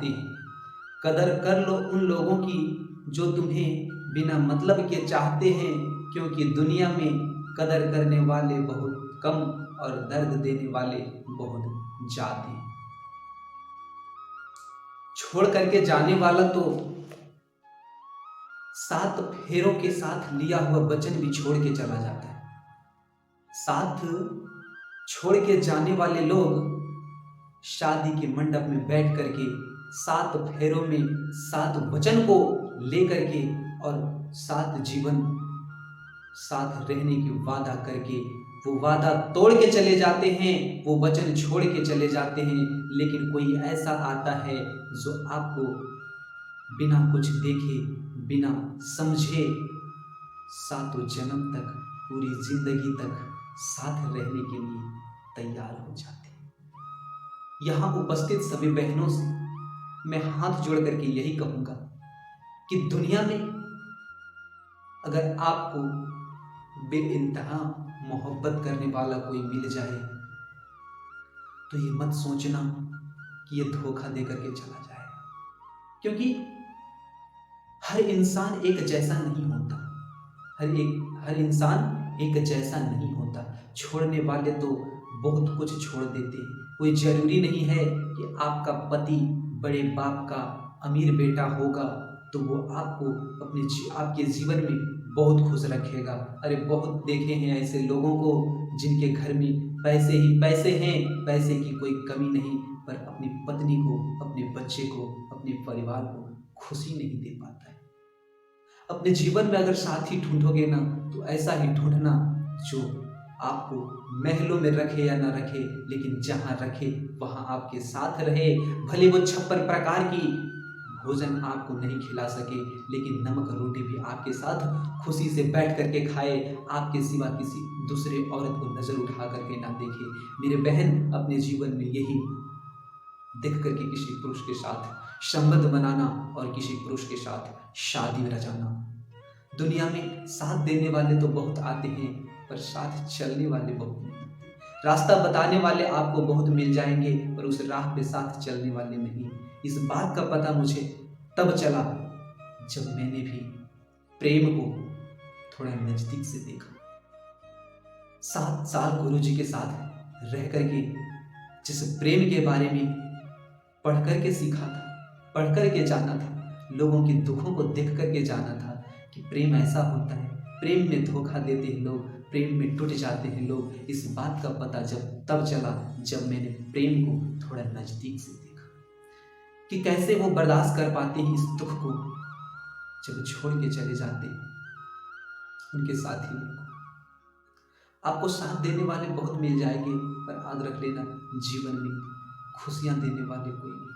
चाहते हैं। कदर कर लो उन लोगों की जो तुम्हें बिना मतलब के चाहते हैं, क्योंकि दुनिया में कदर करने वाले बहुत कम और दर्द देने वाले बहुत ज्यादा हैं। छोड़ करके जाने वाला तो 7 फेरों के साथ लिया हुआ वचन भी छोड़ के चला जाता है। साथ छोड़ के जाने वाले लोग शादी के मंडप में बैठ करके 7 फेरों में 7 वचन को लेकर के और 7 जीवन साथ रहने की वादा करके वो वादा तोड़ के चले जाते हैं, वो वचन छोड़ के चले जाते हैं। लेकिन कोई ऐसा आता है जो आपको बिना कुछ देखे, बिना समझे 7 जन्म तक, पूरी जिंदगी तक साथ रहने के लिए तैयार हो जाते हैं। यहाँ उपस्थित सभी बहनों से मैं हाथ जोड़ करके यही कहूँगा कि दुनिया में अगर आपको बेइंतहा मोहब्बत करने वाला कोई मिल जाए तो ये मत सोचना कि ये धोखा दे करके चला जाएगा, क्योंकि हर इंसान एक जैसा नहीं होता। हर इंसान एक जैसा नहीं होता। छोड़ने वाले तो बहुत कुछ छोड़ देते हैं। कोई जरूरी नहीं है कि आपका पति बड़े बाप का अमीर बेटा होगा तो वो आपको आपके जीवन में बहुत खुश रखेगा। अरे बहुत देखे हैं ऐसे लोगों को जिनके घर में पैसे ही पैसे हैं, पैसे की कोई कमी नहीं, पर अपनी पत्नी को, अपने बच्चे को, अपने परिवार को खुशी नहीं दे पाता है। अपने जीवन में अगर साथी ढूंढोगे ना तो ऐसा ही ढूंढना जो आपको महलों में रखे या ना रखे, लेकिन जहां रखे वहां आपके साथ रहे। भले वो 56 प्रकार की भोजन आपको नहीं खिला सके, लेकिन नमक रोटी भी आपके साथ खुशी से बैठ करके खाए, आपके सिवा किसी दूसरे औरत को नजर उठा करके ना देखे। मेरे बहन, अपने जीवन में यही देख करके किसी पुरुष के साथ संबंध बनाना और किसी पुरुष के साथ शादी रचाना। दुनिया में साथ देने वाले तो बहुत आते हैं, पर साथ चलने वाले बहुत नहीं। रास्ता बताने वाले आपको बहुत मिल जाएंगे, पर उस राह पे साथ चलने वाले नहीं। इस बात का पता मुझे तब चला जब मैंने भी प्रेम को थोड़ा नजदीक से देखा। 7 साल गुरुजी के साथ रह करके जिस प्रेम के बारे में पढ़ करके सीखा था, पढ़ करके जाना था, लोगों के दुखों को देख करके जाना था कि प्रेम ऐसा होता है। प्रेम में धोखा देते हैं लोग, प्रेम में टूट जाते हैं लोग। इस बात का पता तब चला जब मैंने प्रेम को थोड़ा नजदीक से देखा कि कैसे वो बर्दाश्त कर पाते हैं इस दुख को जब छोड़ के चले जाते हैं उनके साथी को। आपको साथ देने वाले बहुत मिल जाएंगे, पर याद रख लेना, जीवन में खुशियां देने वाले कोई नहीं।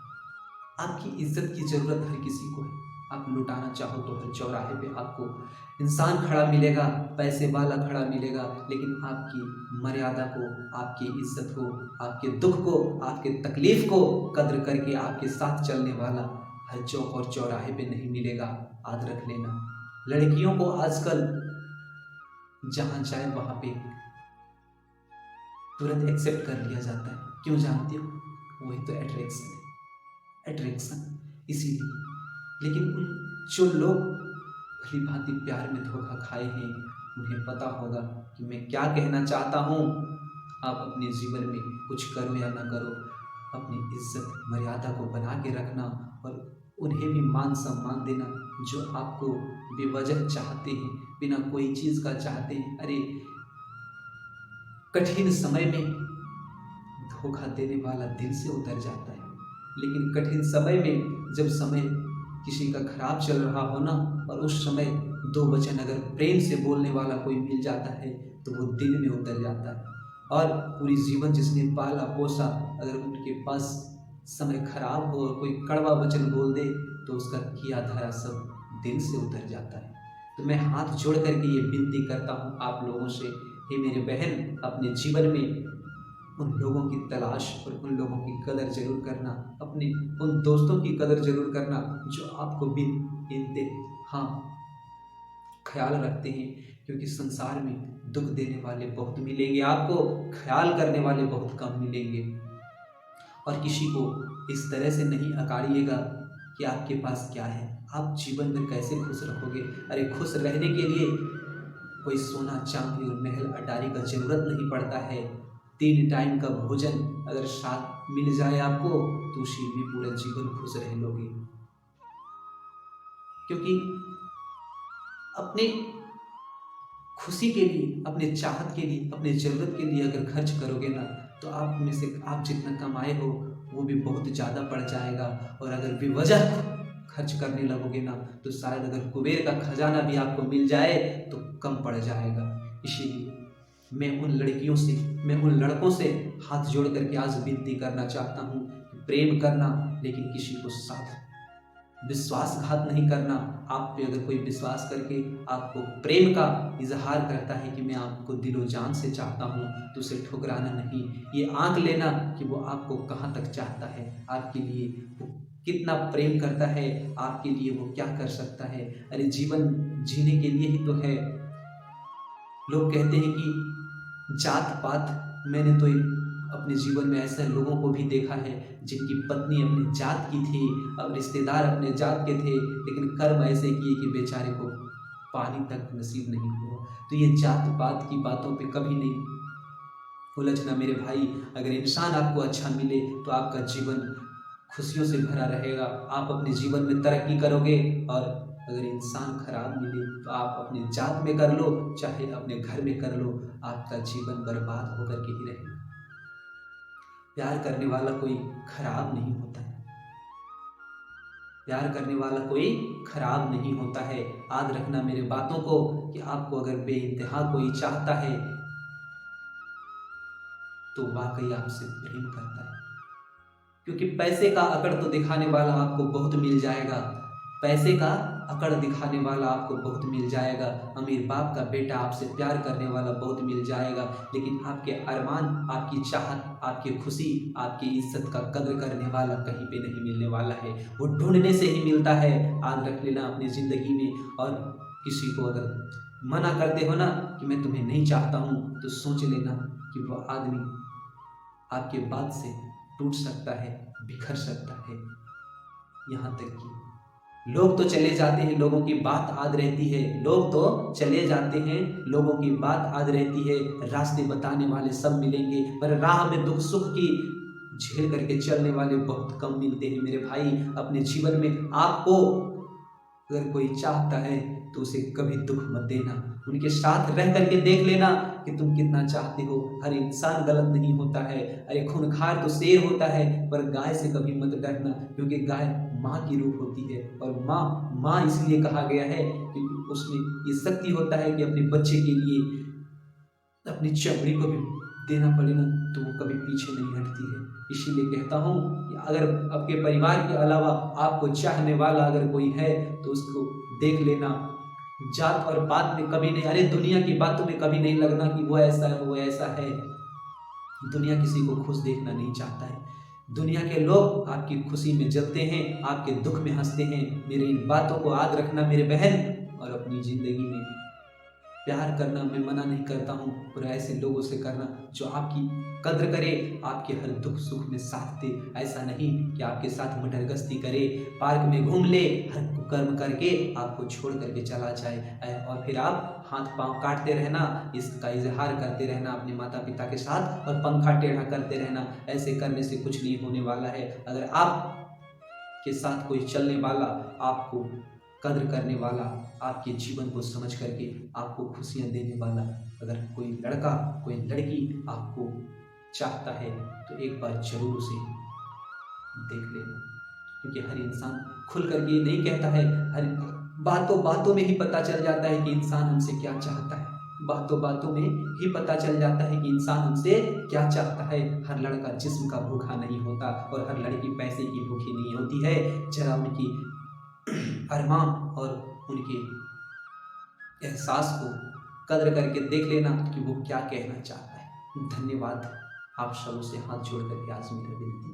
आपकी इज्जत की जरूरत हर किसी को है। आप लुटाना चाहो तो हर चौराहे पे आपको इंसान खड़ा मिलेगा, पैसे वाला खड़ा मिलेगा, लेकिन आपकी मर्यादा को, आपकी इज्जत को, आपके दुख को, आपके तकलीफ को कद्र करके आपके साथ चलने वाला हर चौक और चौराहे पे नहीं मिलेगा। याद रख लेना। लड़कियों को आजकल जहां जाए वहां पे तुरंत एक्सेप्ट कर लिया जाता है। क्यों जानते हो? वही तो अट्रैक्शन है, अट्रैक्शन। इसीलिए लेकिन उन जो लोग भली भांति प्यार में धोखा खाए हैं, उन्हें पता होगा कि मैं क्या कहना चाहता हूँ। आप अपने जीवन में कुछ करो या ना करो, अपनी इज्जत मर्यादा को बना के रखना और उन्हें भी मान सम्मान देना जो आपको बेवजह चाहते हैं, बिना कोई चीज़ का चाहते हैं। अरे कठिन समय में धोखा देने वाला दिल से उतर जाता है, लेकिन कठिन समय में जब समय किसी का खराब चल रहा हो ना, और उस समय 2 वचन अगर प्रेम से बोलने वाला कोई मिल जाता है तो वो दिल में उतर जाता है। और पूरी जीवन जिसने पाला पोसा, अगर उनके पास समय खराब हो और कोई कड़वा वचन बोल दे तो उसका किया धरा सब दिल से उतर जाता है। तो मैं हाथ जोड़ करके ये विनती करता हूँ आप लोगों से, हे मेरे बहन, अपने जीवन में उन लोगों की तलाश और उन लोगों की कदर जरूर करना, अपने उन दोस्तों की कदर जरूर करना जो आपको भी हाँ ख्याल रखते हैं, क्योंकि संसार में दुख देने वाले बहुत मिलेंगे, आपको ख्याल करने वाले बहुत कम मिलेंगे। और किसी को इस तरह से नहीं अकाड़िएगा कि आपके पास क्या है, आप जीवन में कैसे खुश रहोगे। अरे खुश रहने के लिए कोई सोना चांदी और महल अटारी का जरूरत नहीं पड़ता है। 3 टाइम का भोजन अगर साथ मिल जाए आपको तो उसी में पूरा जीवन खुश रह लोगे। क्योंकि अपने खुशी के लिए, अपने चाहत के लिए, अपने ज़रूरत के लिए अगर खर्च करोगे ना तो आप में से आप जितना कमाए हो वो भी बहुत ज़्यादा पड़ जाएगा। और अगर बेवजह खर्च करने लगोगे ना तो शायद अगर कुबेर का खजाना भी आपको मिल जाए तो कम पड़ जाएगा। इसीलिए मैं उन लड़कियों से, मैं उन लड़कों से हाथ जोड़ करके आज विनती करना चाहता हूँ कि प्रेम करना, लेकिन किसी को साथ विश्वासघात नहीं करना। आप पे अगर कोई विश्वास करके आपको प्रेम का इजहार करता है कि मैं आपको दिलो जान से चाहता हूँ तो उसे ठुकराना नहीं, ये आंक लेना कि वो आपको कहाँ तक चाहता है, आपके लिए वो कितना प्रेम करता है, आपके लिए वो क्या कर सकता है। अरे जीवन जीने के लिए ही तो है। लोग कहते हैं कि जात पात, मैंने तो अपने जीवन में ऐसे लोगों को भी देखा है जिनकी पत्नी अपने जात की थी, अब रिश्तेदार अपने जात के थे, लेकिन कर्म ऐसे किए कि बेचारे को पानी तक नसीब नहीं हुआ। तो ये जात पात की बातों पे कभी नहीं उलझना मेरे भाई। अगर इंसान आपको अच्छा मिले तो आपका जीवन खुशियों से भरा रहेगा, आप अपने जीवन में तरक्की करोगे। और अगर इंसान खराब मिले तो आप अपने जात में कर लो चाहे अपने घर में कर लो, आपका जीवन बर्बाद होकर के ही रहेगा। प्यार करने वाला कोई खराब नहीं होता है, प्यार करने वाला कोई खराब नहीं होता है। याद रखना मेरे बातों को कि आपको अगर बेइंतहा कोई चाहता है तो वाकई आपसे प्रेम करता है। क्योंकि पैसे का अकड़ तो दिखाने वाला आपको बहुत मिल जाएगा, पैसे का अकड़ दिखाने वाला आपको बहुत मिल जाएगा, अमीर बाप का बेटा आपसे प्यार करने वाला बहुत मिल जाएगा, लेकिन आपके अरमान, आपकी चाहत, आपकी खुशी, आपकी इज्जत का कद्र करने वाला कहीं पे नहीं मिलने वाला है। वो ढूंढने से ही मिलता है, याद रख लेना अपनी ज़िंदगी में। और किसी को अगर मना करते हो ना कि मैं तुम्हें नहीं चाहता हूँ तो सोच लेना कि वो आदमी आपके बात से टूट सकता है, बिखर सकता है। यहाँ तक कि लोग तो चले जाते हैं, लोगों की बात याद रहती है, लोग तो चले जाते हैं, लोगों की बात याद रहती है, रास्ते बताने वाले सब मिलेंगे पर राह में दुख सुख की झेल करके चलने वाले बहुत कम मिलते हैं मेरे भाई। अपने जीवन में आपको अगर कोई चाहता है तो उसे कभी दुख मत देना, उनके साथ रह करके देख लेना कि तुम कितना चाहते हो। हर इंसान गलत नहीं होता है, अरे खूंखार तो शेर होता है पर गाय से कभी मत डरना, क्योंकि गाय माँ की रूप होती है। और माँ माँ इसलिए कहा गया है क्योंकि उसमें ये शक्ति होता है कि अपने बच्चे के लिए अपनी चमड़ी को भी देना पड़े ना तो वो कभी पीछे नहीं हटती है। इसीलिए कहता हूँ कि अगर आपके परिवार के अलावा आपको चाहने वाला अगर कोई है तो उसको देख लेना। जात और पात में कभी नहीं, अरे दुनिया की बातों में कभी नहीं लगना कि वो ऐसा है वो ऐसा है। दुनिया किसी को खुश देखना नहीं चाहता है, दुनिया के लोग आपकी खुशी में जलते हैं, आपके दुख में हंसते हैं। मेरी इन बातों को याद रखना मेरे बहन, और अपनी जिंदगी में प्यार करना मैं मना नहीं करता हूँ, पर ऐसे लोगों से करना जो आपकी कद्र करे, आपके हर दुख सुख में साथ दे। ऐसा नहीं कि आपके साथ मटरगस्ती करे, पार्क में घूम ले, हर कुकर्म करके आपको छोड़ करके चला जाए और फिर आप हाथ पांव काटते रहना, इसका इजहार करते रहना अपने माता पिता के साथ और पंखा टेढ़ा करते रहना। ऐसे करने से कुछ नहीं होने वाला है। अगर आप के साथ कोई चलने वाला, आपको कद्र करने वाला, आपके जीवन को समझ करके आपको खुशियाँ देने वाला, अगर कोई लड़का कोई लड़की आपको चाहता है तो एक बार जरूर उसे देख लेना। क्योंकि हर इंसान खुल करके ये नहीं कहता है, हर बातों बातों में ही पता चल जाता है कि इंसान हमसे क्या चाहता है, बातों बातों में ही पता चल जाता है कि इंसान हमसे क्या चाहता है। हर लड़का जिस्म का भूखा नहीं होता और हर लड़की पैसे की भूखी नहीं होती है। जरा उनकी अरमान और उनके एहसास को कद्र करके देख लेना कि वो क्या कहना चाहता है। धन्यवाद। आप सबों से हाथ जोड़ करके आज मेरा विनती।